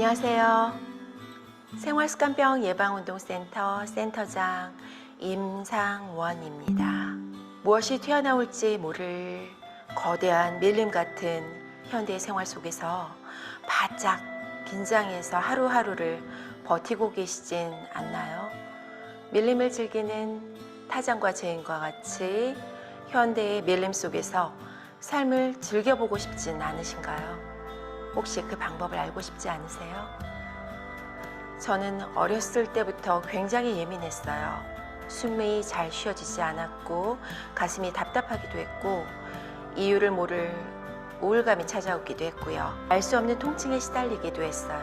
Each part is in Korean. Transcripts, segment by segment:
안녕하세요. 생활습관병 예방운동센터 센터장 임상원입니다. 무엇이 튀어나올지 모를 거대한 밀림 같은 현대의 생활 속에서 바짝 긴장해서 하루하루를 버티고 계시진 않나요? 밀림을 즐기는 타장과 제인과 같이 현대의 밀림 속에서 삶을 즐겨보고 싶진 않으신가요? 혹시 그 방법을 알고 싶지 않으세요? 저는 어렸을 때부터 굉장히 예민했어요. 숨이 잘 쉬어지지 않았고 가슴이 답답하기도 했고 이유를 모를 우울감이 찾아오기도 했고요. 알 수 없는 통증에 시달리기도 했어요.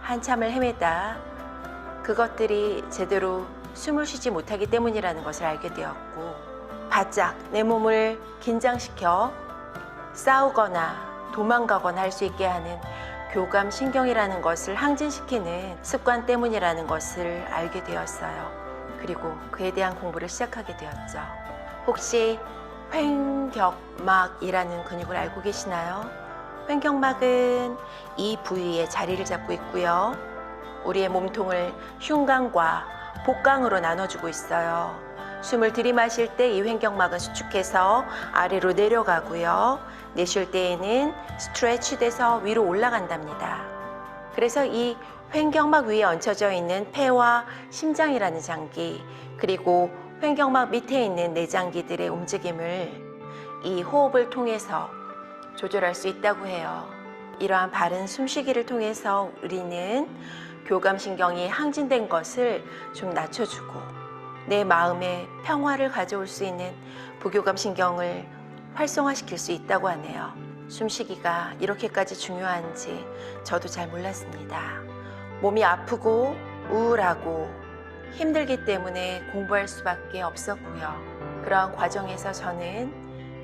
한참을 헤매다 그것들이 제대로 숨을 쉬지 못하기 때문이라는 것을 알게 되었고 바짝 내 몸을 긴장시켜 싸우거나 도망가거나 할 수 있게 하는 교감신경이라는 것을 항진시키는 습관 때문이라는 것을 알게 되었어요. 그리고 그에 대한 공부를 시작하게 되었죠. 혹시 횡격막이라는 근육을 알고 계시나요? 횡격막은 이 부위에 자리를 잡고 있고요. 우리의 몸통을 흉곽과 복강으로 나눠주고 있어요. 숨을 들이마실 때 이 횡격막은 수축해서 아래로 내려가고요. 내쉴 때에는 스트레치 돼서 위로 올라간답니다. 그래서 이 횡격막 위에 얹혀져 있는 폐와 심장이라는 장기, 그리고 횡격막 밑에 있는 내장기들의 움직임을 이 호흡을 통해서 조절할 수 있다고 해요. 이러한 바른 숨쉬기를 통해서 우리는 교감신경이 항진된 것을 좀 낮춰주고 내 마음에 평화를 가져올 수 있는 부교감신경을 활성화시킬 수 있다고 하네요. 숨쉬기가 이렇게까지 중요한지 저도 잘 몰랐습니다. 몸이 아프고 우울하고 힘들기 때문에 공부할 수밖에 없었고요. 그러한 과정에서 저는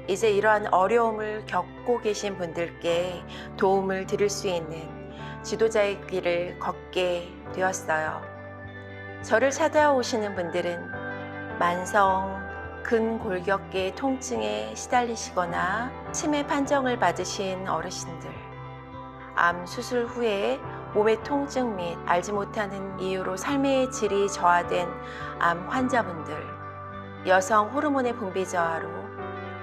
이제 이러한 어려움을 겪고 계신 분들께 도움을 드릴 수 있는 지도자의 길을 걷게 되었어요. 저를 찾아오시는 분들은 만성 근골격계 통증에 시달리시거나 치매 판정을 받으신 어르신들, 암 수술 후에 몸의 통증 및 알지 못하는 이유로 삶의 질이 저하된 암 환자분들, 여성 호르몬의 분비 저하로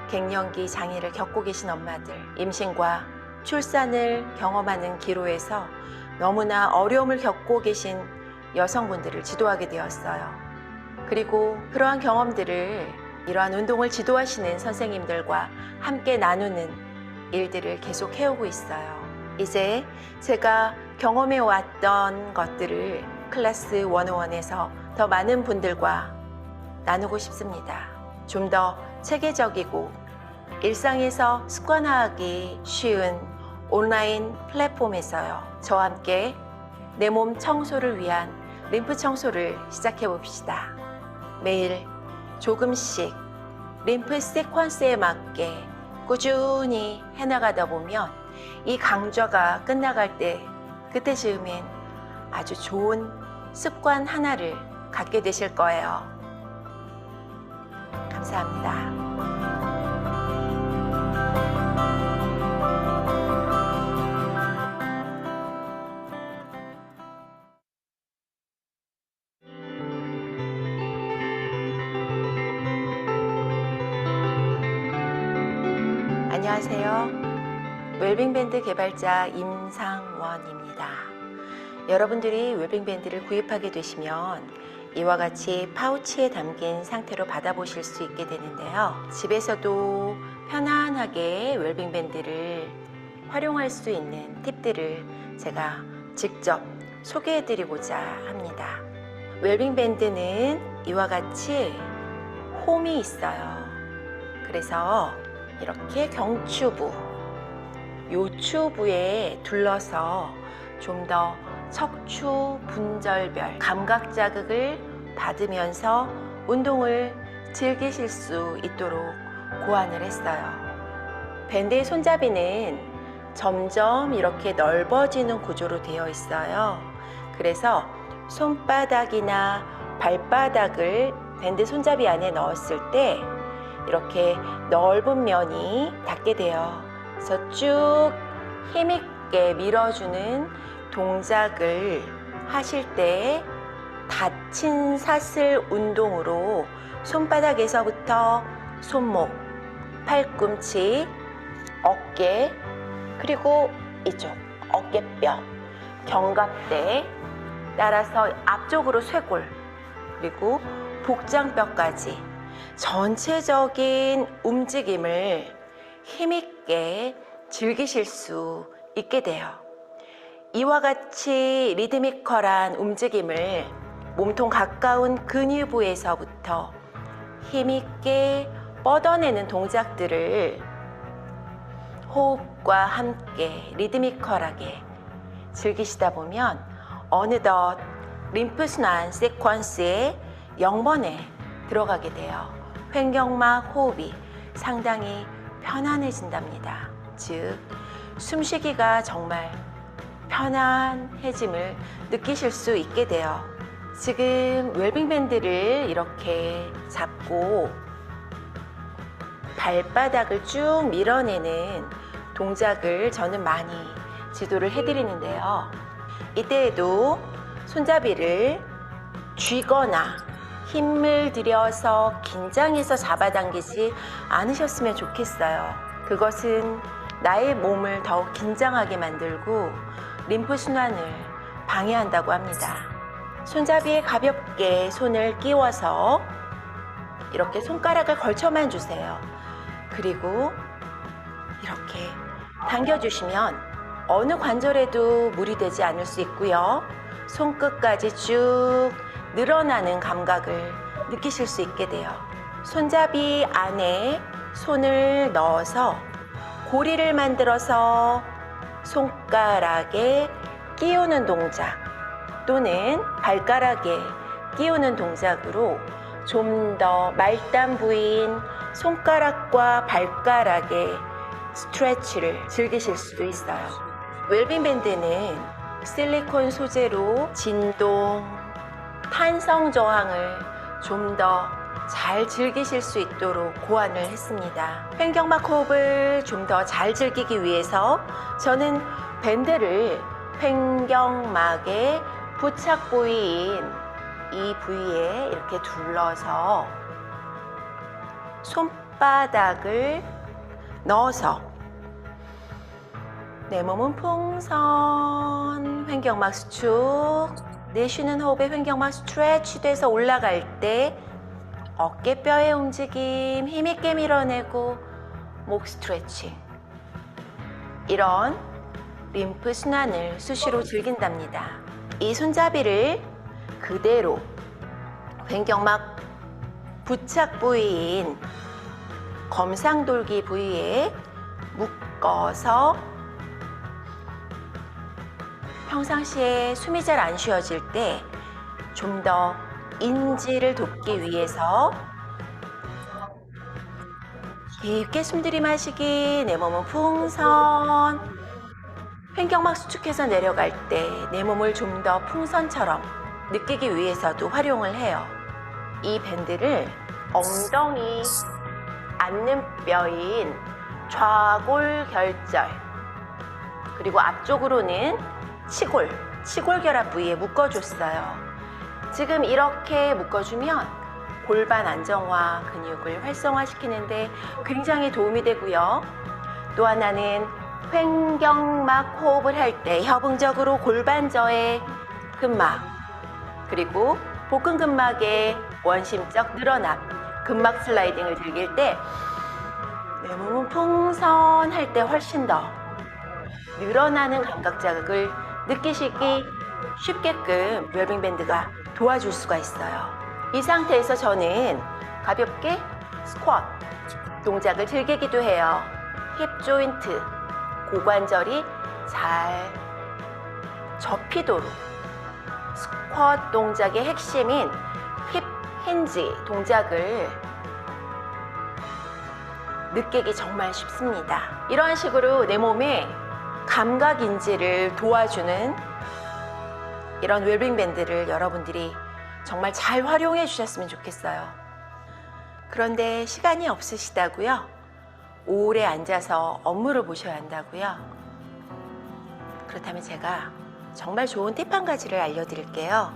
갱년기 장애를 겪고 계신 엄마들, 임신과 출산을 경험하는 기로에서 너무나 어려움을 겪고 계신 여성분들을 지도하게 되었어요. 그리고 그러한 경험들을 이러한 운동을 지도하시는 선생님들과 함께 나누는 일들을 계속 해오고 있어요. 이제 제가 경험해 왔던 것들을 클래스 101에서 더 많은 분들과 나누고 싶습니다. 좀 더 체계적이고 일상에서 습관화하기 쉬운 온라인 플랫폼에서요. 저와 함께 내 몸 청소를 위한 림프 청소를 시작해 봅시다. 매일 조금씩 림프 시퀀스에 맞게 꾸준히 해나가다 보면 이 강좌가 끝나갈 때 그때 즈음엔 아주 좋은 습관 하나를 갖게 되실 거예요. 감사합니다. 안녕하세요. 웰빙밴드 개발자 임상원입니다. 여러분들이 웰빙밴드를 구입하게 되시면 이와 같이 파우치에 담긴 상태로 받아보실 수 있게 되는데요. 집에서도 편안하게 웰빙밴드를 활용할 수 있는 팁들을 제가 직접 소개해드리고자 합니다. 웰빙밴드는 이와 같이 홈이 있어요. 그래서 이렇게 경추부, 요추부에 둘러서 좀 더 척추 분절별 감각 자극을 받으면서 운동을 즐기실 수 있도록 고안을 했어요. 밴드의 손잡이는 점점 이렇게 넓어지는 구조로 되어 있어요. 그래서 손바닥이나 발바닥을 밴드 손잡이 안에 넣었을 때 이렇게 넓은 면이 닿게 돼요. 그래서 쭉 힘있게 밀어주는 동작을 하실 때 닫힌 사슬 운동으로 손바닥에서부터 손목, 팔꿈치, 어깨, 그리고 이쪽 어깨뼈, 견갑대, 따라서 앞쪽으로 쇄골, 그리고 복장뼈까지 전체적인 움직임을 힘있게 즐기실 수 있게 돼요. 이와 같이 리드미컬한 움직임을 몸통 가까운 근유부에서부터 힘있게 뻗어내는 동작들을 호흡과 함께 리드미컬하게 즐기시다 보면 어느덧 림프순환 세퀀스의 0번에 들어가게 돼요. 횡격막 호흡이 상당히 편안해진답니다. 즉, 숨쉬기가 정말 편안해짐을 느끼실 수 있게 돼요. 지금 웰빙 밴드를 이렇게 잡고 발바닥을 쭉 밀어내는 동작을 저는 많이 지도를 해드리는데요. 이때에도 손잡이를 쥐거나 힘을 들여서 긴장해서 잡아당기지 않으셨으면 좋겠어요. 그것은 나의 몸을 더욱 긴장하게 만들고 림프순환을 방해한다고 합니다. 손잡이에 가볍게 손을 끼워서 이렇게 손가락을 걸쳐만 주세요. 그리고 이렇게 당겨주시면 어느 관절에도 무리되지 않을 수 있고요. 손끝까지 쭉 늘어나는 감각을 느끼실 수 있게 돼요. 손잡이 안에 손을 넣어서 고리를 만들어서 손가락에 끼우는 동작 또는 발가락에 끼우는 동작으로 좀 더 말단 부위인 손가락과 발가락의 스트레치를 즐기실 수도 있어요. 웰빙 밴드는 실리콘 소재로 진동, 탄성 저항을 좀 더 잘 즐기실 수 있도록 고안을 했습니다. 횡격막 호흡을 좀 더 잘 즐기기 위해서 저는 밴드를 횡격막의 부착 부위인 이 부위에 이렇게 둘러서 손바닥을 넣어서 내 몸은 풍선, 횡격막 수축, 내쉬는 호흡에 횡격막 스트레치 돼서 올라갈 때 어깨뼈의 움직임 힘있게 밀어내고 목 스트레칭, 이런 림프 순환을 수시로 즐긴답니다. 이 손잡이를 그대로 횡격막 부착 부위인 검상돌기 부위에 묶어서 평상시에 숨이 잘 안 쉬어질 때 좀 더 인지를 돕기 위해서 깊게 숨 들이마시기, 내 몸은 풍선, 횡격막 수축해서 내려갈 때 내 몸을 좀 더 풍선처럼 느끼기 위해서도 활용을 해요. 이 밴드를 엉덩이 앉는 뼈인 좌골결절 그리고 앞쪽으로는 치골결합 부위에 묶어줬어요. 지금 이렇게 묶어주면 골반 안정화 근육을 활성화시키는데 굉장히 도움이 되고요. 또 하나는 횡격막 호흡을 할 때 협응적으로 골반저의 근막 그리고 복근근막의 원심적 늘어남, 근막 슬라이딩을 즐길 때 내 몸은 풍선 할 때 훨씬 더 늘어나는 감각 자극을 느끼시기 쉽게끔 웰빙 밴드가 도와줄 수가 있어요. 이 상태에서 저는 가볍게 스쿼트 동작을 즐기기도 해요. 힙 조인트, 고관절이 잘 접히도록 스쿼트 동작의 핵심인 힙 힌지 동작을 느끼기 정말 쉽습니다. 이러한 식으로 내 몸의 감각 인지를 도와주는 이런 웰빙 밴드를 여러분들이 정말 잘 활용해 주셨으면 좋겠어요. 그런데 시간이 없으시다고요? 오래 앉아서 업무를 보셔야 한다고요? 그렇다면 제가 정말 좋은 팁 한 가지를 알려드릴게요.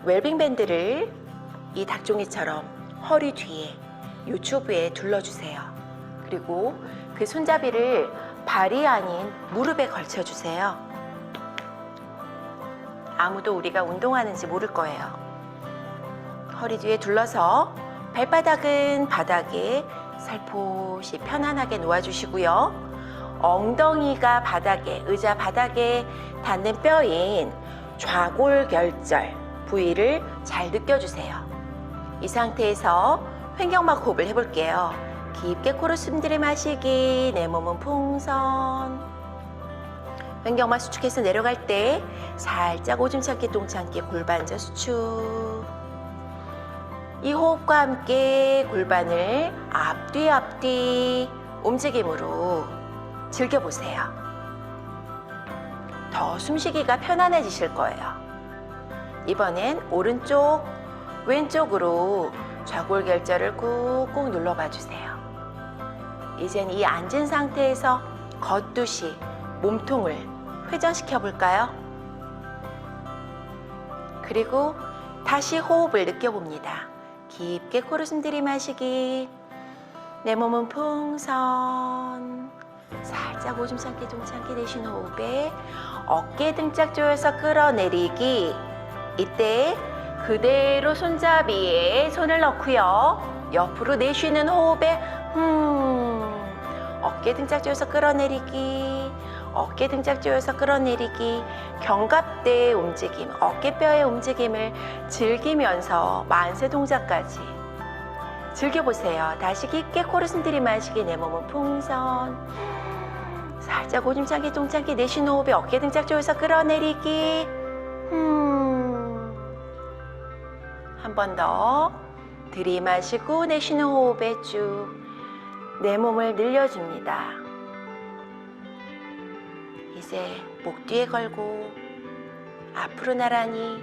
웰빙 밴드를 이 닭종이처럼 허리 뒤에 요추부에 둘러주세요. 그리고 그 손잡이를 발이 아닌 무릎에 걸쳐주세요. 아무도 우리가 운동하는지 모를 거예요. 허리 뒤에 둘러서 발바닥은 바닥에 살포시 편안하게 놓아주시고요. 엉덩이가 바닥에, 의자 바닥에 닿는 뼈인 좌골결절 부위를 잘 느껴주세요. 이 상태에서 횡격막 호흡을 해볼게요. 깊게 코로 숨 들이마시기, 내 몸은 풍선. 횡격막 수축해서 내려갈 때 살짝 오줌 참기, 똥 참기, 골반전 수축. 이 호흡과 함께 골반을 앞뒤 움직임으로 즐겨보세요. 더 숨쉬기가 편안해지실 거예요. 이번엔 오른쪽, 왼쪽으로 좌골결절을 꾹꾹 눌러봐 주세요. 이젠 이 앉은 상태에서 걷듯이 몸통을 회전시켜 볼까요? 그리고 다시 호흡을 느껴봅니다. 깊게 코로 숨 들이마시기, 내 몸은 풍선. 살짝 오줌 참기, 똥 참기 내쉬는 호흡에 어깨 등짝 조여서 끌어내리기. 이때 그대로 손잡이에 손을 넣고요. 옆으로 내쉬는 호흡에 어깨 등짝 조여서 끌어내리기, 어깨 등짝 조여서 끌어내리기. 견갑대의 움직임, 어깨뼈의 움직임을 즐기면서 만세 동작까지 즐겨보세요. 다시 깊게 코로 숨 들이마시기, 내 몸은 풍선. 살짝 오줌 참기, 똥 참기 내쉬는 호흡에 어깨 등짝 조여서 끌어내리기. 한 번 더 들이마시고 내쉬는 호흡에 쭉 내 몸을 늘려줍니다. 이제 목 뒤에 걸고 앞으로 나란히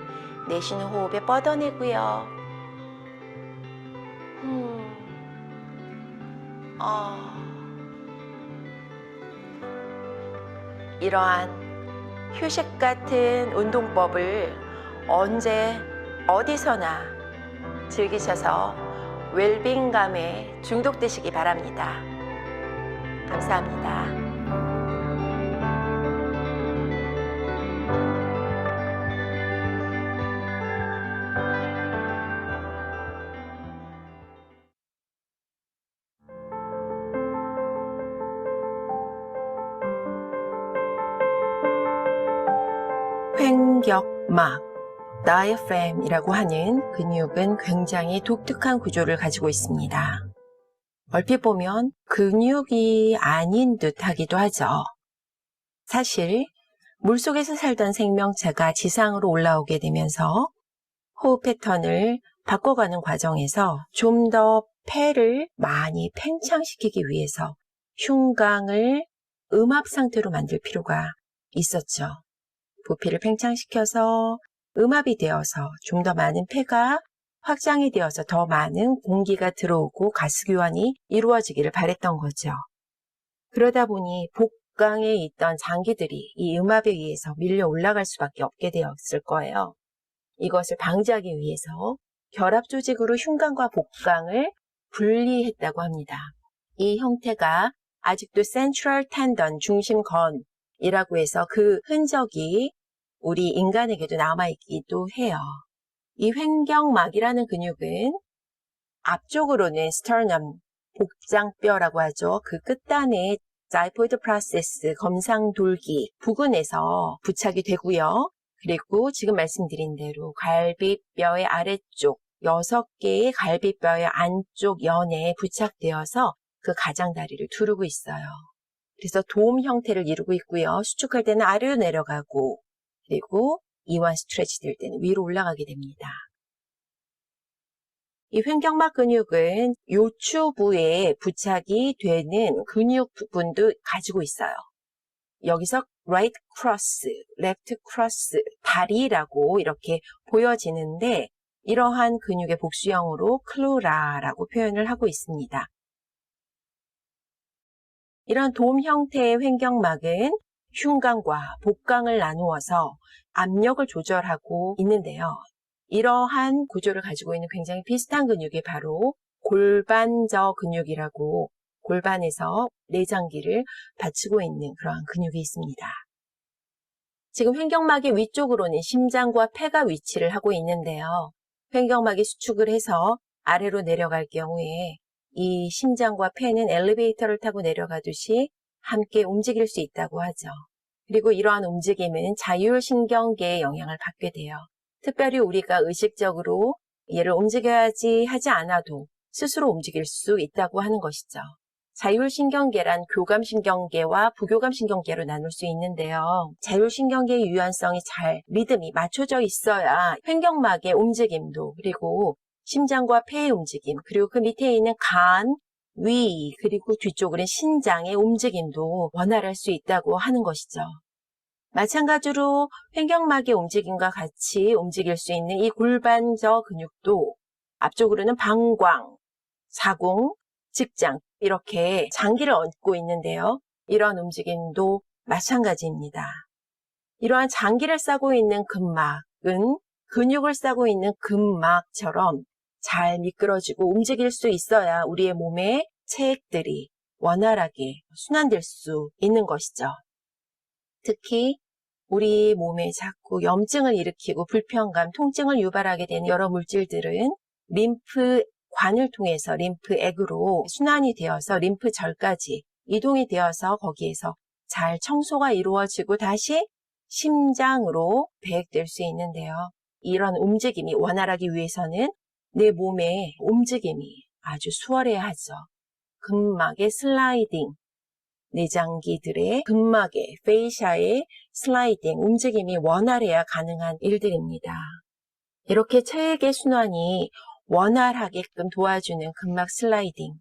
내쉬는 호흡에 뻗어내고요. 이러한 휴식 같은 운동법을 언제 어디서나 즐기셔서 웰빙감에 중독되시기 바랍니다. 감사합니다. 횡격막, 다이어프램이라고 하는 근육은 굉장히 독특한 구조를 가지고 있습니다. 얼핏 보면 근육이 아닌 듯 하기도 하죠. 사실 물속에서 살던 생명체가 지상으로 올라오게 되면서 호흡 패턴을 바꿔가는 과정에서 좀 더 폐를 많이 팽창시키기 위해서 흉곽을 음압 상태로 만들 필요가 있었죠. 부피를 팽창시켜서 음압이 되어서 좀 더 많은 폐가 확장이 되어서 더 많은 공기가 들어오고 가스 교환이 이루어지기를 바랬던 거죠. 그러다 보니 복강에 있던 장기들이 이 음압에 의해서 밀려 올라갈 수밖에 없게 되었을 거예요. 이것을 방지하기 위해서 결합 조직으로 흉곽과 복강을 분리했다고 합니다. 이 형태가 아직도 센트럴 텐던, 중심건이라고 해서 그 흔적이 우리 인간에게도 남아있기도 해요. 이 횡격막이라는 근육은 앞쪽으로는 스터넘, 복장뼈라고 하죠. 그 끝단에 자이포이드 프로세스, 검상돌기 부근에서 부착이 되고요. 그리고 지금 말씀드린 대로 갈비뼈의 아래쪽 6개의 갈비뼈의 안쪽 연에 부착되어서 그 가장다리를 두르고 있어요. 그래서 돔 형태를 이루고 있고요. 수축할 때는 아래로 내려가고, 그리고 이완 스트레치 될 때는 위로 올라가게 됩니다. 이 횡격막 근육은 요추부에 부착이 되는 근육 부분도 가지고 있어요. 여기서 right cross, left cross, 다리라고 이렇게 보여지는데 이러한 근육의 복수형으로 클루라라고 표현을 하고 있습니다. 이런 돔 형태의 횡격막은 흉곽과 복강을 나누어서 압력을 조절하고 있는데요. 이러한 구조를 가지고 있는 굉장히 비슷한 근육이 바로 골반저 근육이라고, 골반에서 내장기를 받치고 있는 그러한 근육이 있습니다. 지금 횡격막의 위쪽으로는 심장과 폐가 위치를 하고 있는데요. 횡격막이 수축을 해서 아래로 내려갈 경우에 이 심장과 폐는 엘리베이터를 타고 내려가듯이 함께 움직일 수 있다고 하죠. 그리고 이러한 움직임은 자율신경계에 영향을 받게 돼요. 특별히 우리가 의식적으로 얘를 움직여야지 하지 않아도 스스로 움직일 수 있다고 하는 것이죠. 자율신경계란 교감신경계와 부교감신경계로 나눌 수 있는데요. 자율신경계의 유연성이 잘 리듬이 맞춰져 있어야 횡격막의 움직임도, 그리고 심장과 폐의 움직임, 그리고 그 밑에 있는 간, 위, 그리고 뒤쪽으로는 신장의 움직임도 원활할 수 있다고 하는 것이죠. 마찬가지로 횡격막의 움직임과 같이 움직일 수 있는 이 골반저 근육도 앞쪽으로는 방광, 자궁, 직장 이렇게 장기를 얹고 있는데요. 이러한 움직임도 마찬가지입니다. 이러한 장기를 싸고 있는 근막은 근육을 싸고 있는 근막처럼 잘 미끄러지고 움직일 수 있어야 우리의 몸의 체액들이 원활하게 순환될 수 있는 것이죠. 특히 우리 몸에 자꾸 염증을 일으키고 불편감, 통증을 유발하게 되는 여러 물질들은 림프관을 통해서 림프액으로 순환이 되어서 림프절까지 이동이 되어서 거기에서 잘 청소가 이루어지고 다시 심장으로 배액될 수 있는데요. 이런 움직임이 원활하기 위해서는 내 몸의 움직임이 아주 수월해야 하죠. 근막의 슬라이딩, 내장기들의 근막의 페이샤의 슬라이딩, 움직임이 원활해야 가능한 일들입니다. 이렇게 체액의 순환이 원활하게끔 도와주는 근막 슬라이딩,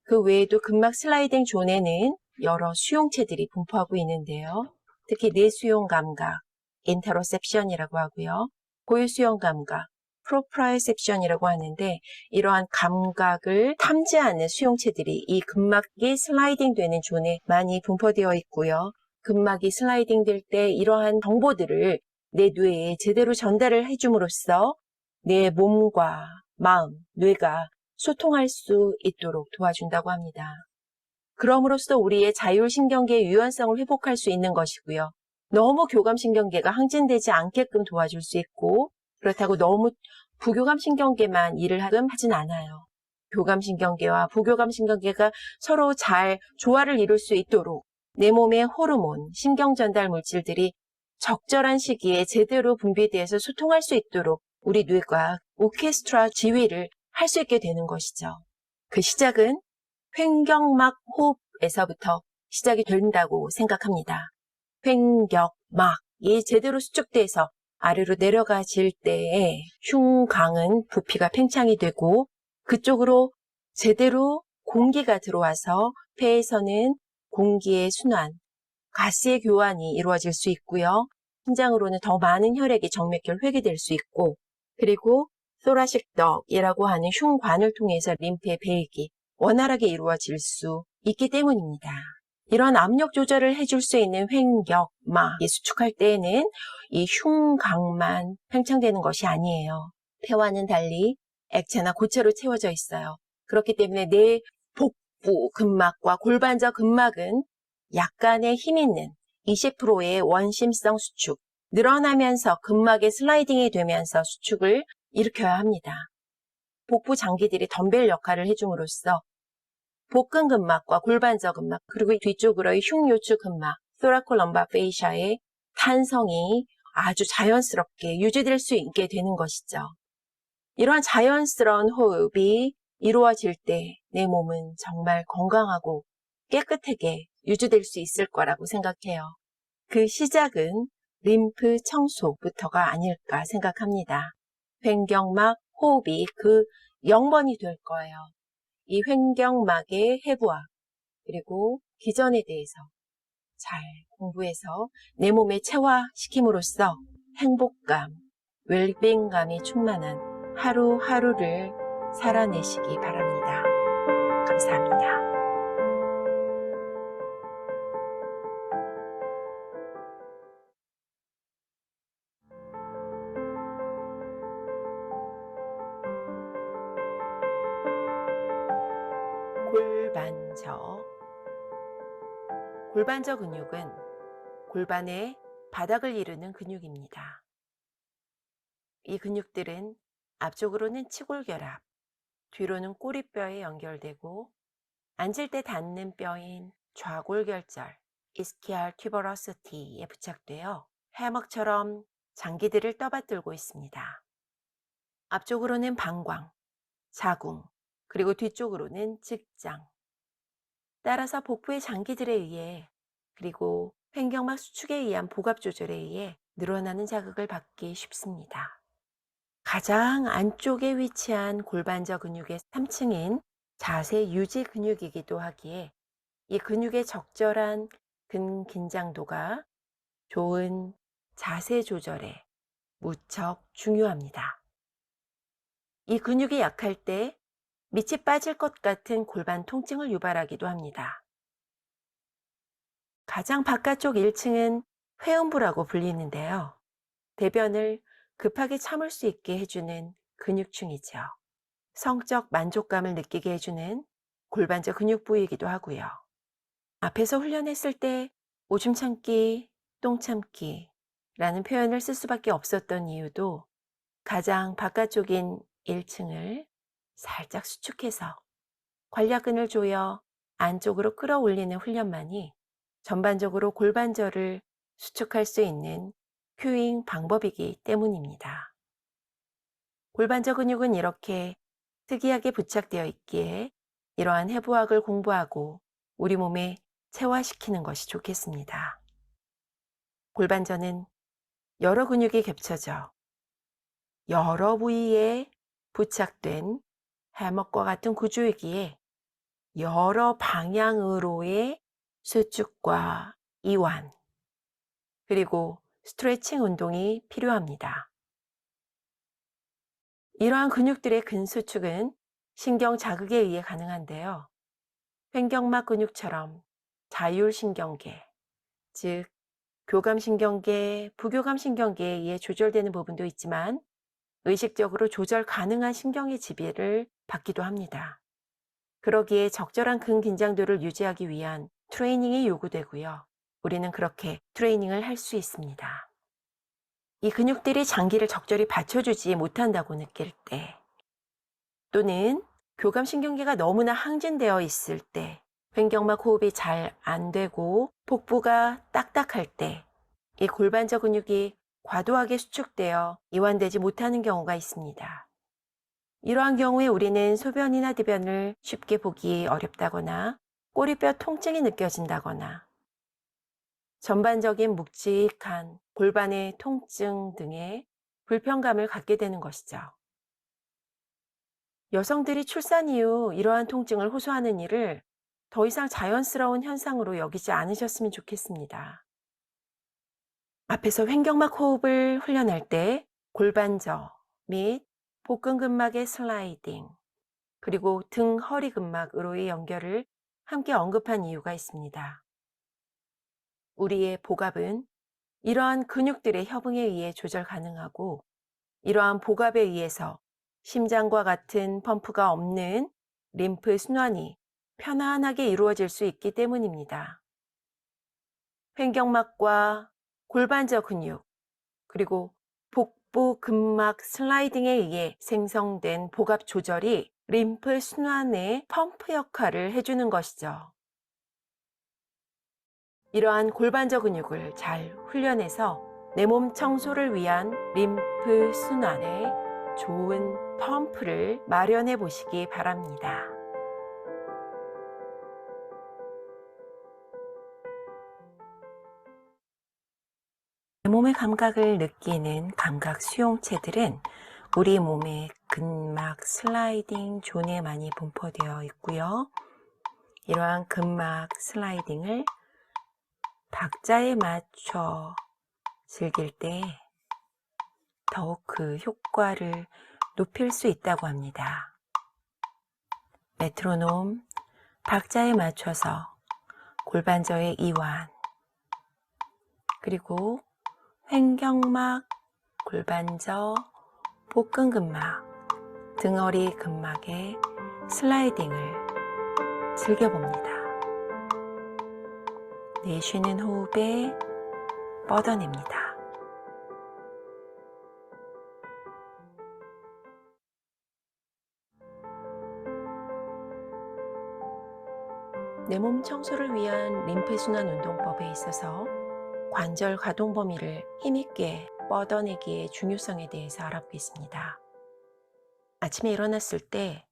그 외에도 근막 슬라이딩 존에는 여러 수용체들이 분포하고 있는데요. 특히 내수용 감각, 인터로셉션이라고 하고요. 고유수용 감각, 프로프라이셉션이라고 하는데, 이러한 감각을 탐지하는 수용체들이 이 근막이 슬라이딩 되는 존에 많이 분포되어 있고요. 근막이 슬라이딩 될 때 이러한 정보들을 내 뇌에 제대로 전달을 해줌으로써 내 몸과 마음, 뇌가 소통할 수 있도록 도와준다고 합니다. 그럼으로써 우리의 자율신경계의 유연성을 회복할 수 있는 것이고요. 너무 교감신경계가 항진되지 않게끔 도와줄 수 있고, 그렇다고 너무 부교감신경계만 일을 하진 않아요. 교감신경계와 부교감신경계가 서로 잘 조화를 이룰 수 있도록 내 몸의 호르몬, 신경전달 물질들이 적절한 시기에 제대로 분비돼서 소통할 수 있도록 우리 뇌가 오케스트라 지휘를 할 수 있게 되는 것이죠. 그 시작은 횡격막 호흡에서부터 시작이 된다고 생각합니다. 횡격막이 제대로 수축돼서 아래로 내려가질 때에 흉곽은 부피가 팽창이 되고 그쪽으로 제대로 공기가 들어와서 폐에서는 공기의 순환, 가스의 교환이 이루어질 수 있고요. 심장으로는 더 많은 혈액이 정맥혈 회귀될 수 있고, 그리고 thoracic duct이라고 하는 흉관을 통해서 림프의 배액이 원활하게 이루어질 수 있기 때문입니다. 이런 압력 조절을 해줄 수 있는 횡격막이 수축할 때에는 이 흉곽만 팽창되는 것이 아니에요. 폐와는 달리 액체나 고체로 채워져 있어요. 그렇기 때문에 내 복부 근막과 골반저 근막은 약간의 힘 있는 20%의 원심성 수축, 늘어나면서 근막의 슬라이딩이 되면서 수축을 일으켜야 합니다. 복부 장기들이 덤벨 역할을 해줌으로써 복근 근막과 골반저 근막, 그리고 뒤쪽으로의 흉요추 근막, thoracolumbar fascia의 탄성이 아주 자연스럽게 유지될 수 있게 되는 것이죠. 이러한 자연스러운 호흡이 이루어질 때 내 몸은 정말 건강하고 깨끗하게 유지될 수 있을 거라고 생각해요. 그 시작은 림프 청소부터가 아닐까 생각합니다. 횡격막 호흡이 그 0번이 될 거예요. 이 횡격막의 해부학, 그리고 기전에 대해서 잘 공부해서 내 몸에 체화시킴으로써 행복감, 웰빙감이 충만한 하루하루를 살아내시기 바랍니다. 감사합니다. 골반저. 골반저 근육은 골반의 바닥을 이루는 근육입니다. 이 근육들은 앞쪽으로는 치골결합, 뒤로는 꼬리뼈에 연결되고 앉을 때 닿는 뼈인 좌골결절, 이스키알 튜버러시티에 부착되어 해먹처럼 장기들을 떠받들고 있습니다. 앞쪽으로는 방광, 자궁, 그리고 뒤쪽으로는 직장. 따라서 복부의 장기들에 의해 그리고 횡격막 수축에 의한 복압 조절에 의해 늘어나는 자극을 받기 쉽습니다. 가장 안쪽에 위치한 골반저 근육의 3층인 자세 유지 근육이기도 하기에 이 근육의 적절한 근긴장도가 좋은 자세 조절에 무척 중요합니다. 이 근육이 약할 때 밑이 빠질 것 같은 골반 통증을 유발하기도 합니다. 가장 바깥쪽 1층은 회음부라고 불리는데요. 대변을 급하게 참을 수 있게 해주는 근육층이죠. 성적 만족감을 느끼게 해주는 골반저 근육 부위이기도 하고요. 앞에서 훈련했을 때 오줌 참기, 똥 참기 라는 표현을 쓸 수밖에 없었던 이유도 가장 바깥쪽인 1층을 살짝 수축해서 관략근을 조여 안쪽으로 끌어올리는 훈련만이 전반적으로 골반저를 수축할 수 있는 큐잉 방법이기 때문입니다. 골반저 근육은 이렇게 특이하게 부착되어 있기에 이러한 해부학을 공부하고 우리 몸에 체화시키는 것이 좋겠습니다. 골반저는 여러 근육이 겹쳐져 여러 부위에 부착된 해먹과 같은 구조이기에 여러 방향으로의 수축과 이완, 그리고 스트레칭 운동이 필요합니다. 이러한 근육들의 근수축은 신경 자극에 의해 가능한데요. 횡격막 근육처럼 자율신경계, 즉 교감신경계, 부교감신경계에 의해 조절되는 부분도 있지만 의식적으로 조절 가능한 신경의 지배를 받기도 합니다. 그러기에 적절한 근긴장도를 유지하기 위한 트레이닝이 요구되고요. 우리는 그렇게 트레이닝을 할 수 있습니다. 이 근육들이 장기를 적절히 받쳐주지 못한다고 느낄 때, 또는 교감신경계가 너무나 항진되어 있을 때, 횡격막 호흡이 잘 안 되고 복부가 딱딱할 때, 이 골반저 근육이 과도하게 수축되어 이완되지 못하는 경우가 있습니다. 이러한 경우에 우리는 소변이나 대변을 쉽게 보기 어렵다거나 꼬리뼈 통증이 느껴진다거나 전반적인 묵직한 골반의 통증 등의 불편감을 갖게 되는 것이죠. 여성들이 출산 이후 이러한 통증을 호소하는 일을 더 이상 자연스러운 현상으로 여기지 않으셨으면 좋겠습니다. 앞에서 횡격막 호흡을 훈련할 때 골반저 및 복근근막의 슬라이딩, 그리고 등 허리 근막으로의 연결을 함께 언급한 이유가 있습니다. 우리의 복압은 이러한 근육들의 협응에 의해 조절 가능하고 이러한 복압에 의해서 심장과 같은 펌프가 없는 림프 순환이 편안하게 이루어질 수 있기 때문입니다. 횡격막과 골반저 근육, 그리고 복부 근막 슬라이딩에 의해 생성된 복압 조절이 림프 순환의 펌프 역할을 해주는 것이죠. 이러한 골반저 근육을 잘 훈련해서 내 몸 청소를 위한 림프 순환의 좋은 펌프를 마련해 보시기 바랍니다. 내 몸의 감각을 느끼는 감각 수용체들은 우리 몸의 근막 슬라이딩 존에 많이 분포되어 있고요. 이러한 근막 슬라이딩을 박자에 맞춰 즐길 때 더욱 그 효과를 높일 수 있다고 합니다. 메트로놈 박자에 맞춰서 골반저의 이완, 그리고 횡격막, 골반저, 복근근막, 등허리 근막의 슬라이딩을 즐겨봅니다. 내쉬는 호흡에 뻗어냅니다. 내 몸 청소를 위한 림프순환 운동법에 있어서 관절 가동 범위를 힘있게 뻗어내기의 중요성에 대해서 알아보겠습니다. 아침에 일어났을 때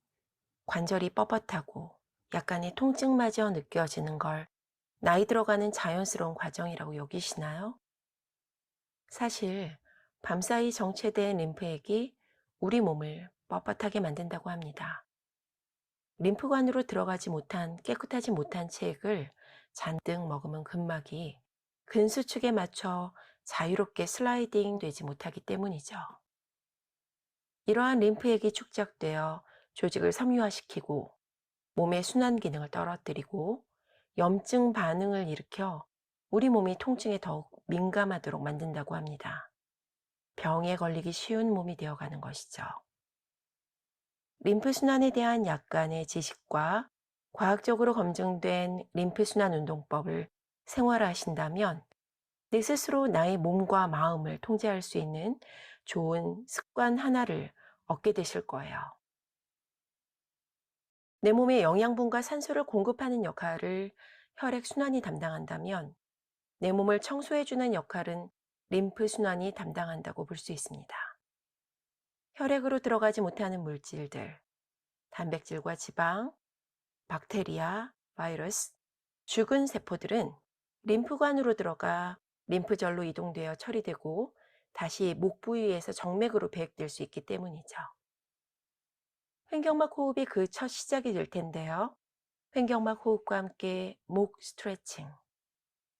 관절이 뻣뻣하고 약간의 통증마저 느껴지는 걸 나이 들어가는 자연스러운 과정이라고 여기시나요? 사실 밤사이 정체된 림프액이 우리 몸을 뻣뻣하게 만든다고 합니다. 림프관으로 들어가지 못한 깨끗하지 못한 체액을 잔뜩 머금은 근막이 근수축에 맞춰 자유롭게 슬라이딩 되지 못하기 때문이죠. 이러한 림프액이 축적되어 조직을 섬유화시키고 몸의 순환 기능을 떨어뜨리고 염증 반응을 일으켜 우리 몸이 통증에 더욱 민감하도록 만든다고 합니다. 병에 걸리기 쉬운 몸이 되어가는 것이죠. 림프순환에 대한 약간의 지식과 과학적으로 검증된 림프순환 운동법을 생활화하신다면 내 스스로 나의 몸과 마음을 통제할 수 있는 좋은 습관 하나를 얻게 되실 거예요. 내 몸에 영양분과 산소를 공급하는 역할을 혈액순환이 담당한다면 내 몸을 청소해주는 역할은 림프순환이 담당한다고 볼 수 있습니다. 혈액으로 들어가지 못하는 물질들, 단백질과 지방, 박테리아, 바이러스, 죽은 세포들은 림프관으로 들어가 림프절로 이동되어 처리되고 다시 목 부위에서 정맥으로 배액될 수 있기 때문이죠. 횡격막 호흡이 그 첫 시작이 될 텐데요. 횡격막 호흡과 함께 목 스트레칭,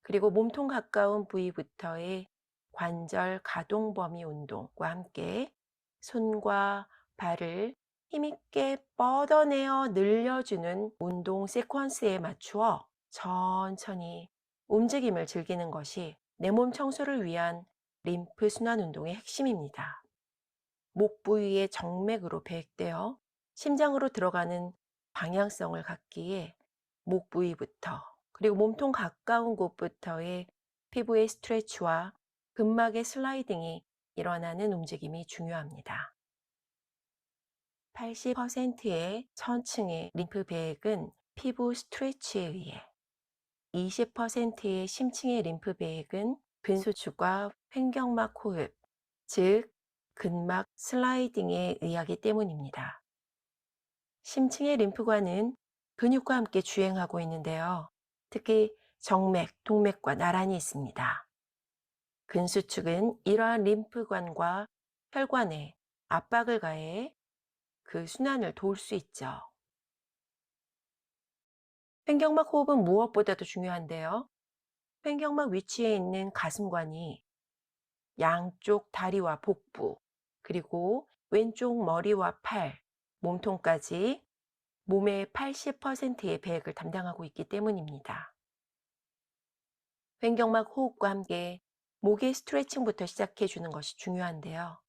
그리고 몸통 가까운 부위부터의 관절 가동 범위 운동과 함께 손과 발을 힘있게 뻗어내어 늘려주는 운동 세퀀스에 맞추어 천천히 움직임을 즐기는 것이 내 몸 청소를 위한 림프 순환 운동의 핵심입니다. 목 부위의 정맥으로 배액되어 심장으로 들어가는 방향성을 갖기에 목 부위부터 그리고 몸통 가까운 곳부터의 피부의 스트레치와 근막의 슬라이딩이 일어나는 움직임이 중요합니다. 80%의 천층의 림프 배액은 피부 스트레치에 의해, 20%의 심층의 림프 배액은 근수축과 횡격막 호흡, 즉 근막 슬라이딩에 의하기 때문입니다. 심층의 림프관은 근육과 함께 주행하고 있는데요. 특히 정맥, 동맥과 나란히 있습니다. 근수축은 이러한 림프관과 혈관에 압박을 가해 그 순환을 도울 수 있죠. 횡격막 호흡은 무엇보다도 중요한데요. 횡격막 위치에 있는 가슴관이 양쪽 다리와 복부, 그리고 왼쪽 머리와 팔, 몸통까지 몸의 80%의 배액을 담당하고 있기 때문입니다. 횡격막 호흡과 함께 목의 스트레칭부터 시작해 주는 것이 중요한데요.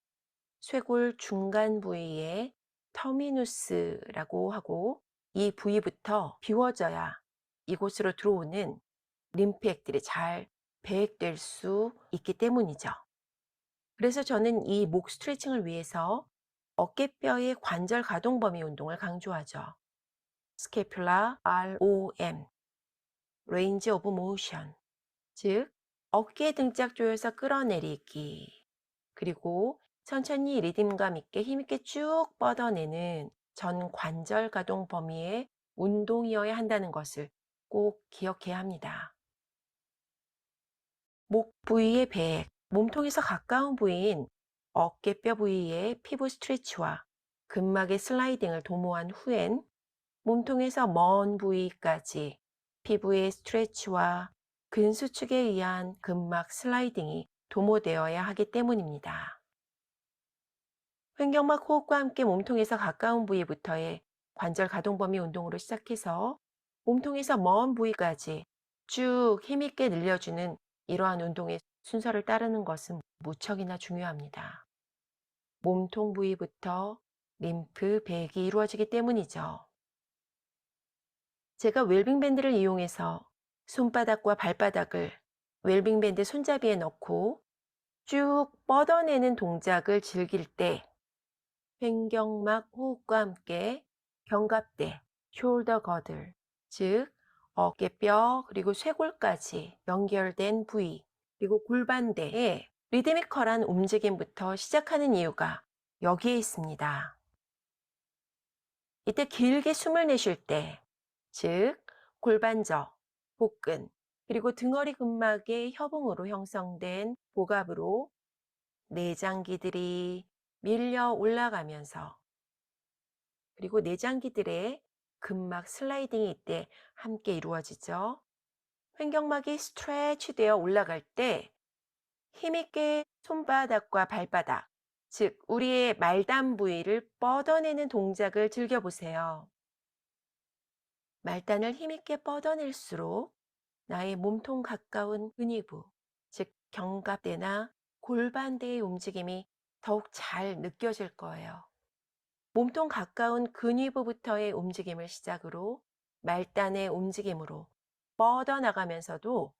쇄골 중간 부위에 터미누스라고 하고 이 부위부터 비워져야 이곳으로 들어오는 림프액들이 잘 배액될 수 있기 때문이죠. 그래서 저는 이 목 스트레칭을 위해서 어깨뼈의 관절 가동 범위 운동을 강조하죠. 스캐뷸라 ROM, Range of Motion, 즉 어깨 등짝 조여서 끌어내리기, 그리고 천천히 리듬감 있게 힘있게 쭉 뻗어내는 전 관절 가동 범위의 운동이어야 한다는 것을 꼭 기억해야 합니다. 목 부위의 배액, 몸통에서 가까운 부위인 어깨뼈 부위의 피부 스트레치와 근막의 슬라이딩을 도모한 후엔 몸통에서 먼 부위까지 피부의 스트레치와 근수축에 의한 근막 슬라이딩이 도모되어야 하기 때문입니다. 횡격막 호흡과 함께 몸통에서 가까운 부위부터의 관절 가동 범위 운동으로 시작해서 몸통에서 먼 부위까지 쭉 힘있게 늘려주는 이러한 운동의 순서를 따르는 것은 무척이나 중요합니다. 몸통 부위부터 림프 배액이 이루어지기 때문이죠. 제가 웰빙 밴드를 이용해서 손바닥과 발바닥을 웰빙 밴드 손잡이에 넣고 쭉 뻗어내는 동작을 즐길 때 횡격막 호흡과 함께 견갑대, 숄더 거들, 즉 어깨뼈 그리고 쇄골까지 연결된 부위, 그리고 골반대의 리드미컬한 움직임부터 시작하는 이유가 여기에 있습니다. 이때 길게 숨을 내쉴 때, 즉 골반저, 복근, 그리고 등허리 근막의 협응으로 형성된 복압으로 내장기들이 밀려 올라가면서, 그리고 내장기들의 근막 슬라이딩이 이때 함께 이루어지죠. 횡격막이 스트레치 되어 올라갈 때 힘있게 손바닥과 발바닥, 즉 우리의 말단 부위를 뻗어내는 동작을 즐겨보세요. 말단을 힘있게 뻗어낼수록 나의 몸통 가까운 근위부, 즉 견갑대나 골반대의 움직임이 더욱 잘 느껴질 거예요. 몸통 가까운 근위부부터의 움직임을 시작으로 말단의 움직임으로 뻗어나가면서도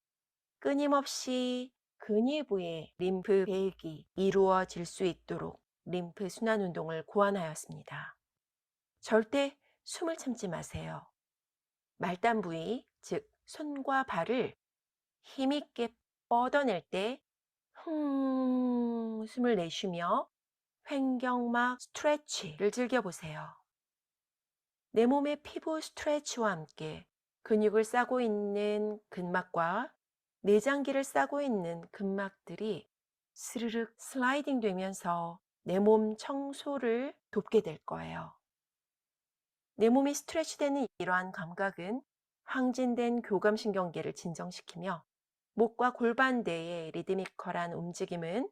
끊임없이 근위부의 림프 배액이 이루어질 수 있도록 림프 순환 운동을 고안하였습니다. 절대 숨을 참지 마세요. 말단 부위, 즉 손과 발을 힘있게 뻗어낼 때 숨을 내쉬며 횡격막 스트레치를 즐겨보세요. 내 몸의 피부 스트레치와 함께 근육을 싸고 있는 근막과 내장기를 싸고 있는 근막들이 스르륵 슬라이딩 되면서 내 몸 청소를 돕게 될 거예요. 내 몸이 스트레치되는 이러한 감각은 항진된 교감신경계를 진정시키며 목과 골반대의 리드미컬한 움직임은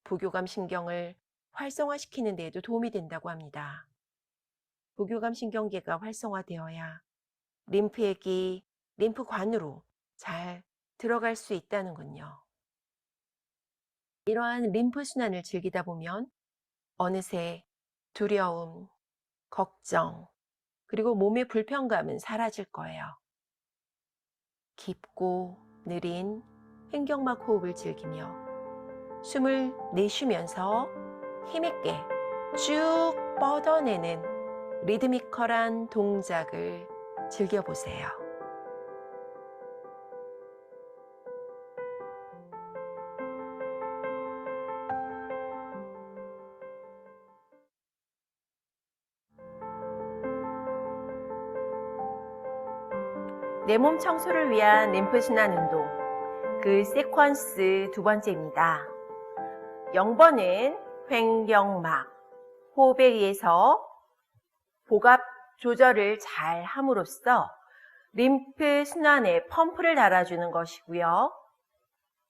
부교감신경을 활성화시키는 데에도 도움이 된다고 합니다. 부교감신경계가 활성화되어야 림프액이 림프관으로 잘 들어갈 수 있다는군요. 이러한 림프 순환을 즐기다 보면 어느새 두려움, 걱정, 그리고 몸의 불편감은 사라질 거예요. 깊고 느린 횡격막 호흡을 즐기며 숨을 내쉬면서 힘있게 쭉 뻗어내는 리드미컬한 동작을 즐겨보세요. 내 몸 청소를 위한 림프순환 운동, 그 시퀀스 두 번째입니다. 0번은 횡격막, 호흡에 의해서 복압 조절을 잘 함으로써 림프 순환에 펌프를 달아주는 것이고요.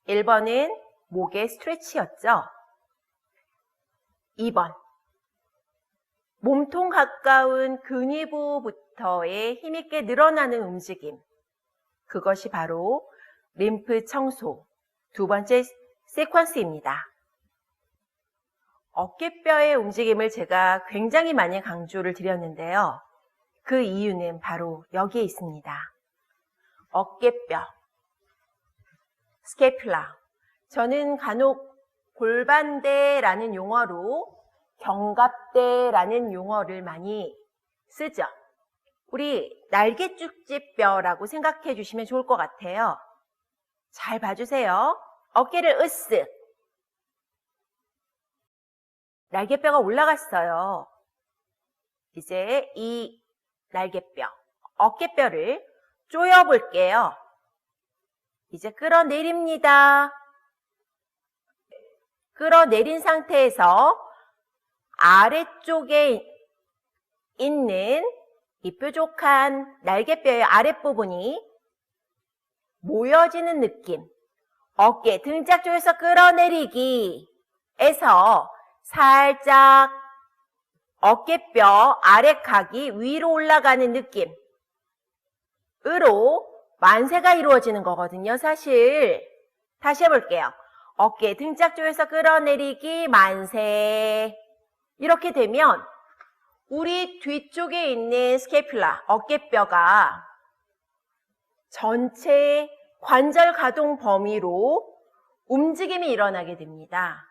1번은 목의 스트레치였죠. 2번, 몸통 가까운 근위부부터의 힘있게 늘어나는 움직임, 그것이 바로 림프 청소 두 번째 시퀀스입니다. 어깨뼈의 움직임을 제가 굉장히 많이 강조를 드렸는데요. 그 이유는 바로 여기에 있습니다. 어깨뼈, 스캐퓰라. 저는 간혹 골반대라는 용어로 견갑대라는 용어를 많이 쓰죠. 우리 날개쭉지뼈라고 생각해 주시면 좋을 것 같아요. 잘 봐주세요. 어깨를 으쓱. 날개뼈가 올라갔어요. 이제 이 날개뼈, 어깨뼈를 조여볼게요. 이제 끌어내립니다. 끌어내린 상태에서 아래쪽에 있는 이 뾰족한 날개뼈의 아랫부분이 모여지는 느낌, 어깨 등짝 조여서 끌어내리기에서 살짝 어깨뼈 아래각이 위로 올라가는 느낌으로 만세가 이루어지는 거거든요. 사실 다시 해볼게요. 어깨 등짝 조여서 끌어내리기 만세. 이렇게 되면 우리 뒤쪽에 있는 스캐퓰라, 어깨뼈가 전체 관절 가동 범위로 움직임이 일어나게 됩니다.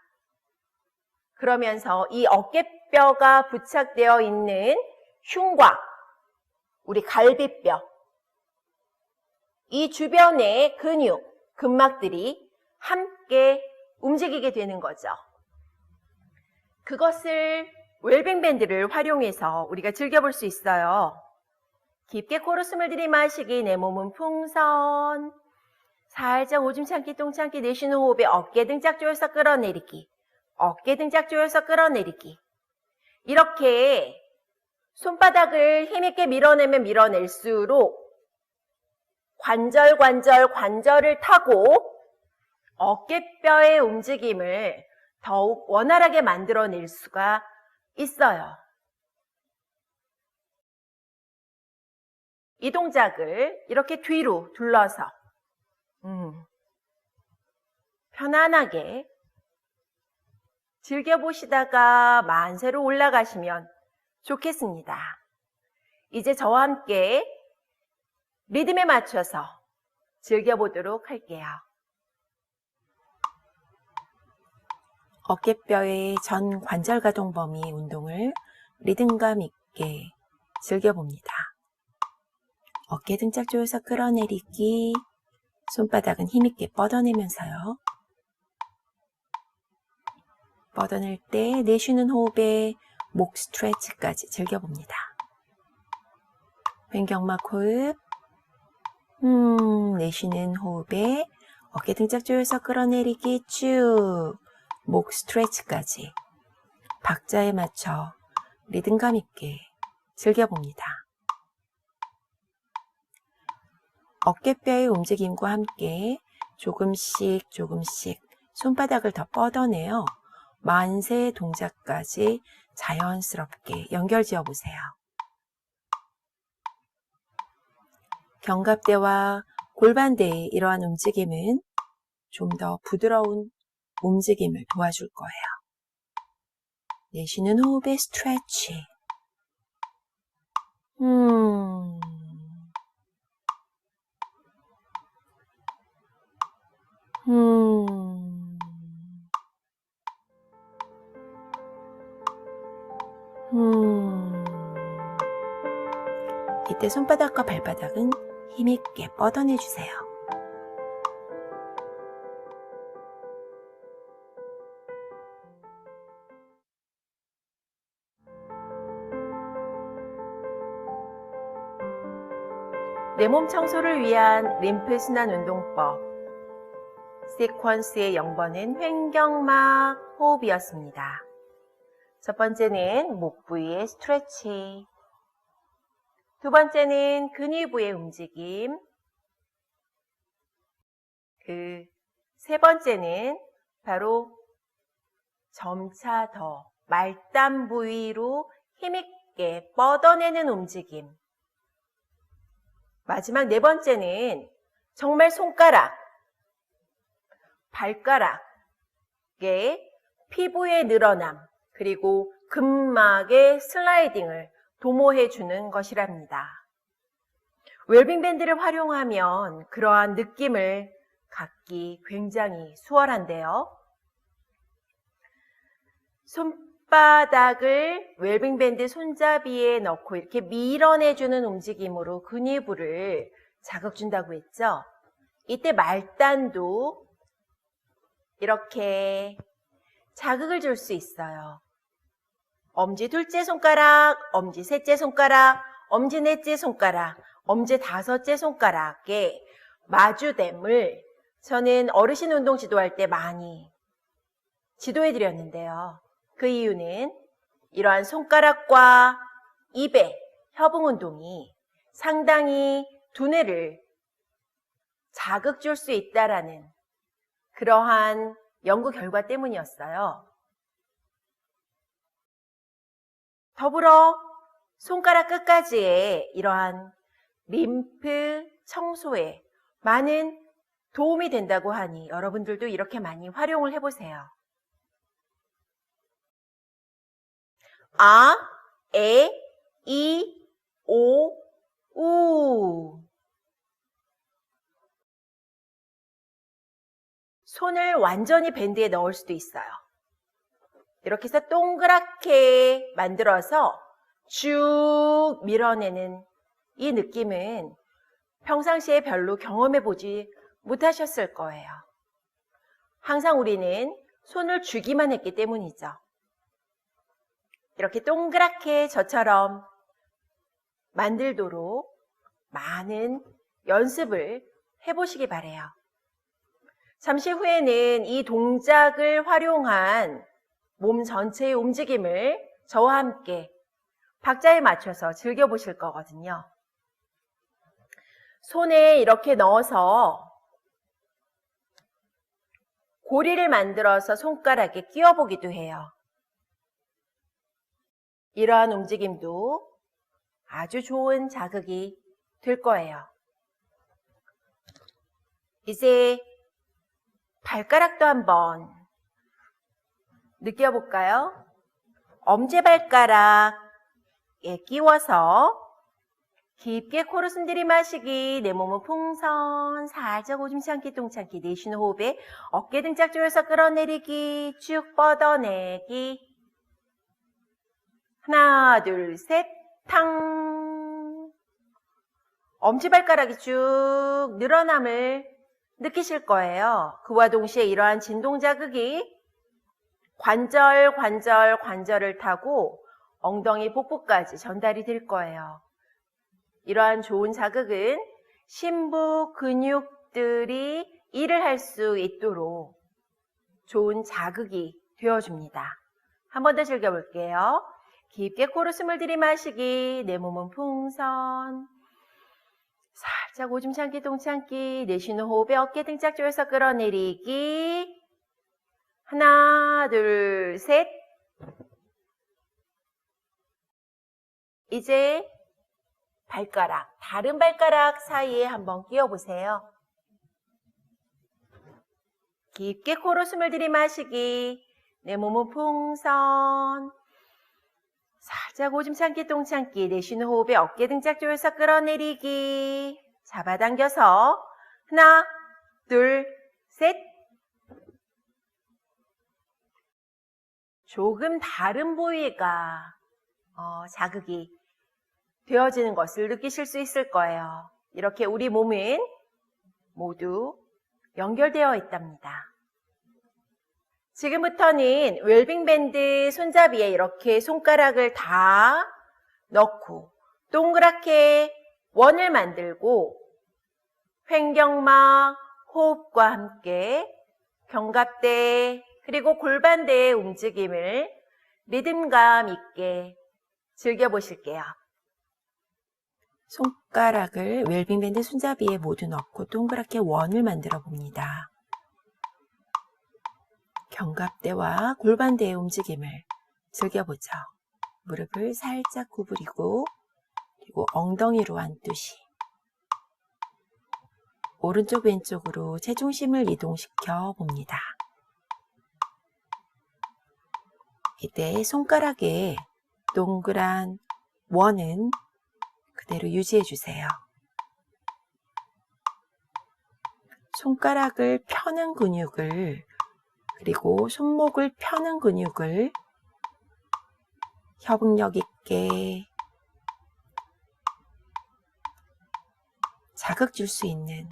그러면서 이 어깨뼈가 부착되어 있는 흉곽, 우리 갈비뼈, 이 주변의 근육, 근막들이 함께 움직이게 되는 거죠. 그것을 웰빙 밴드를 활용해서 우리가 즐겨볼 수 있어요. 깊게 코로 숨을 들이마시기, 내 몸은 풍선. 살짝 오줌 참기, 똥 참기, 내쉬는 호흡에 어깨 등짝 조여서 끌어내리기. 어깨 등짝 조여서 끌어내리기. 이렇게 손바닥을 힘있게 밀어내면 밀어낼수록 관절을 타고 어깨뼈의 움직임을 더욱 원활하게 만들어낼 수가 있어요. 이 동작을 이렇게 뒤로 둘러서 편안하게 즐겨보시다가 만세로 올라가시면 좋겠습니다. 이제 저와 함께 리듬에 맞춰서 즐겨보도록 할게요. 어깨뼈의 전 관절 가동 범위 운동을 리듬감 있게 즐겨봅니다. 어깨 등짝 조여서 끌어내리기, 손바닥은 힘있게 뻗어내면서요. 뻗어낼 때 내쉬는 호흡에 목 스트레치까지 즐겨봅니다. 횡격막 호흡, 내쉬는 호흡에 어깨 등짝 조여서 끌어내리기 쭉, 목 스트레치까지 박자에 맞춰 리듬감 있게 즐겨봅니다. 어깨뼈의 움직임과 함께 조금씩 손바닥을 더 뻗어내어 만세 동작까지 자연스럽게 연결지어 보세요. 견갑대와 골반대의 이러한 움직임은 좀 더 부드러운 움직임을 도와줄 거예요. 내쉬는 호흡에 스트레치. 이때 손바닥과 발바닥은 힘있게 뻗어내주세요. 내 몸 청소를 위한 림프순환 운동법 시퀀스의 0번은 횡격막 호흡이었습니다. 첫 번째는 목 부위의 스트레치, 두 번째는 근위 부의 움직임, 세 번째는 바로 점차 더 말단 부위로 힘있게 뻗어내는 움직임, 마지막 네 번째는 정말 손가락, 발가락의 피부의 늘어남, 그리고 근막의 슬라이딩을 도모해 주는 것이랍니다. 웰빙 밴드를 활용하면 그러한 느낌을 갖기 굉장히 수월한데요. 손바닥을 웰빙 밴드 손잡이에 넣고 이렇게 밀어내주는 움직임으로 근위부를 자극 준다고 했죠. 이때 말단도 이렇게 자극을 줄 수 있어요. 엄지 둘째 손가락, 엄지 셋째 손가락, 엄지 넷째 손가락, 엄지 다섯째 손가락의 마주됨을 저는 어르신 운동 지도할 때 많이 지도해 드렸는데요. 그 이유는 이러한 손가락과 입의 협응 운동이 상당히 두뇌를 자극 줄 수 있다라는 그러한 연구 결과 때문이었어요. 더불어 손가락 끝까지의 이러한 림프 청소에 많은 도움이 된다고 하니 여러분들도 이렇게 많이 활용을 해보세요. 아, 에, 이, 오, 우. 손을 완전히 밴드에 넣을 수도 있어요. 이렇게 해서 동그랗게 만들어서 쭉 밀어내는 이 느낌은 평상시에 별로 경험해보지 못하셨을 거예요. 항상 우리는 손을 쥐기만 했기 때문이죠. 이렇게 동그랗게 저처럼 만들도록 많은 연습을 해보시기 바래요. 잠시 후에는 이 동작을 활용한 몸 전체의 움직임을 저와 함께 박자에 맞춰서 즐겨보실 거거든요. 손에 이렇게 넣어서 고리를 만들어서 손가락에 끼워보기도 해요. 이러한 움직임도 아주 좋은 자극이 될 거예요. 이제 발가락도 한번 느껴볼까요? 엄지발가락에 끼워서 깊게 코로 숨 들이마시기, 내 몸은 풍선, 살짝 오줌 참기, 똥 참기, 내쉬는 호흡에 어깨 등짝 조여서 끌어내리기, 쭉 뻗어내기. 하나, 둘, 셋, 탕. 엄지발가락이 쭉 늘어남을 느끼실 거예요. 그와 동시에 이러한 진동 자극이 관절을 타고 엉덩이 복부까지 전달이 될 거예요. 이러한 좋은 자극은 심부 근육들이 일을 할 수 있도록 좋은 자극이 되어줍니다. 한 번 더 즐겨볼게요. 깊게 코로 숨을 들이마시기, 내 몸은 풍선, 살짝 오줌 참기, 똥 참기, 내쉬는 호흡에 어깨 등짝 조여서 끌어내리기. 하나, 둘, 셋. 이제 발가락, 다른 발가락 사이에 한번 끼워보세요. 깊게 코로 숨을 들이마시기, 내 몸은 풍선, 살짝 오줌 참기, 똥 참기, 내쉬는 호흡에 어깨 등짝 조여서 끌어내리기. 잡아당겨서 하나, 둘, 셋. 조금 다른 부위가 자극이 되어지는 것을 느끼실 수 있을 거예요. 이렇게 우리 몸은 모두 연결되어 있답니다. 지금부터는 웰빙 밴드 손잡이에 이렇게 손가락을 다 넣고 동그랗게 원을 만들고 횡격막, 호흡과 함께 견갑대 그리고 골반대의 움직임을 리듬감 있게 즐겨보실게요. 손가락을 웰빙 밴드 손잡이에 모두 넣고 동그랗게 원을 만들어 봅니다. 견갑대와 골반대의 움직임을 즐겨보죠. 무릎을 살짝 구부리고 그리고 엉덩이로 안듯이 오른쪽 왼쪽으로 체중심을 이동시켜 봅니다. 이때 손가락에 동그란 원은 그대로 유지해 주세요. 손가락을 펴는 근육을 그리고 손목을 펴는 근육을 협응력 있게 자극 줄 수 있는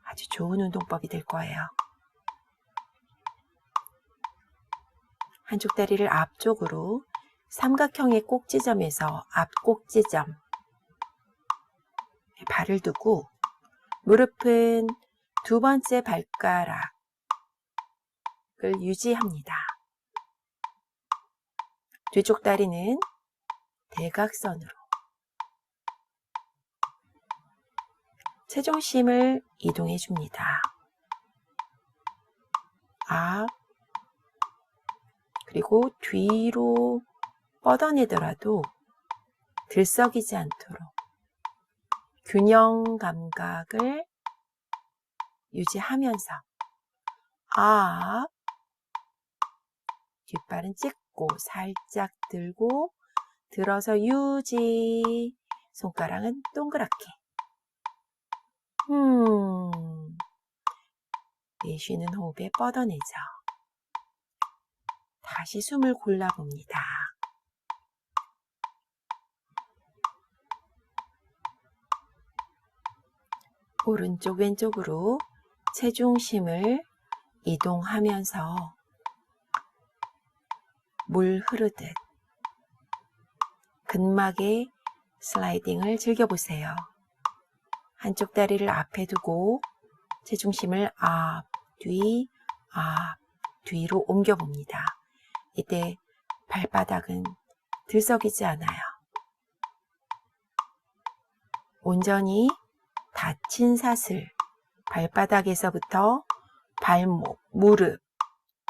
아주 좋은 운동법이 될 거예요. 한쪽 다리를 앞쪽으로 삼각형의 꼭지점에서 앞 꼭지점 발을 두고 무릎은 두 번째 발가락을 유지합니다. 뒤쪽 다리는 대각선으로 체중심을 이동해 줍니다. 앞 그리고 뒤로 뻗어내더라도 들썩이지 않도록 균형 감각을 유지하면서 앞 뒷발은 찍고 살짝 들고 들어서 유지 손가락은 동그랗게 내쉬는 호흡에 뻗어내죠. 다시 숨을 골라봅니다. 오른쪽 왼쪽으로 체중심을 이동하면서 물 흐르듯 근막의 슬라이딩을 즐겨보세요. 한쪽 다리를 앞에 두고 체중심을 앞, 뒤로 옮겨봅니다. 이때 발바닥은 들썩이지 않아요. 온전히 닫힌 사슬, 발바닥에서부터 발목, 무릎,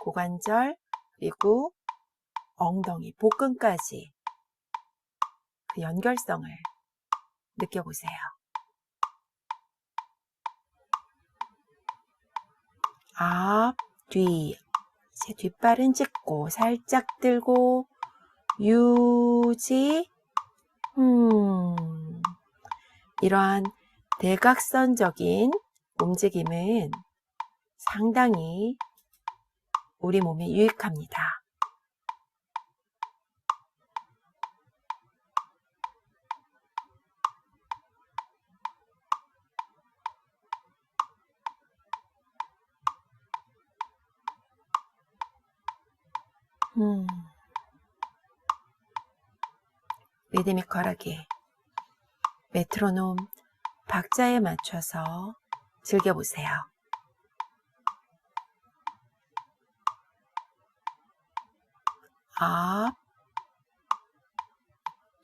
고관절, 그리고 엉덩이, 복근까지 그 연결성을 느껴보세요. 앞, 뒤, 제 뒷발은 찢고 살짝 들고 유지. 이러한 대각선적인 움직임은 상당히 우리 몸에 유익합니다. 리드미컬하게 메트로놈 박자에 맞춰서 즐겨보세요. 앞,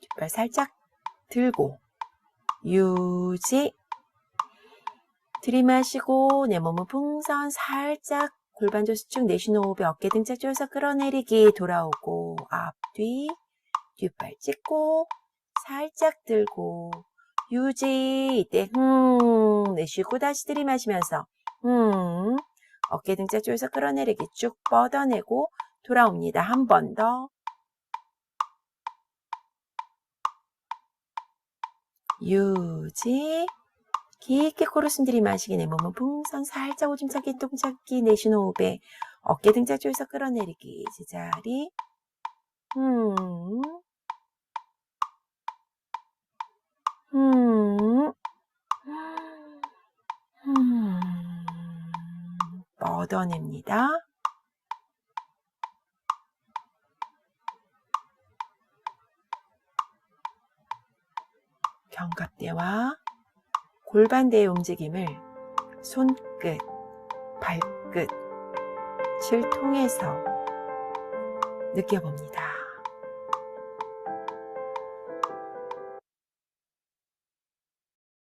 뒷발 살짝 들고 유지. 들이마시고 내 몸은 풍선 살짝 골반 조수축 내쉬는 호흡에 어깨 등짝 조여서 끌어내리기. 돌아오고 앞, 뒤, 뒷발 찢고 살짝 들고 유지. 이때 내쉬고 다시 들이마시면서 어깨 등짝 조여서 끌어내리기. 쭉 뻗어내고 돌아옵니다. 한 번 더. 유지. 깊게 코로 숨 들이마시기. 내 몸은 풍선 살짝 오줌 찾기 똥 찾기. 내쉬는 호흡에 어깨 등짝 조여서 끌어내리기. 제자리. 뻗어냅니다. 견갑대와 골반대의 움직임을 손끝, 발끝을 통해서 느껴봅니다.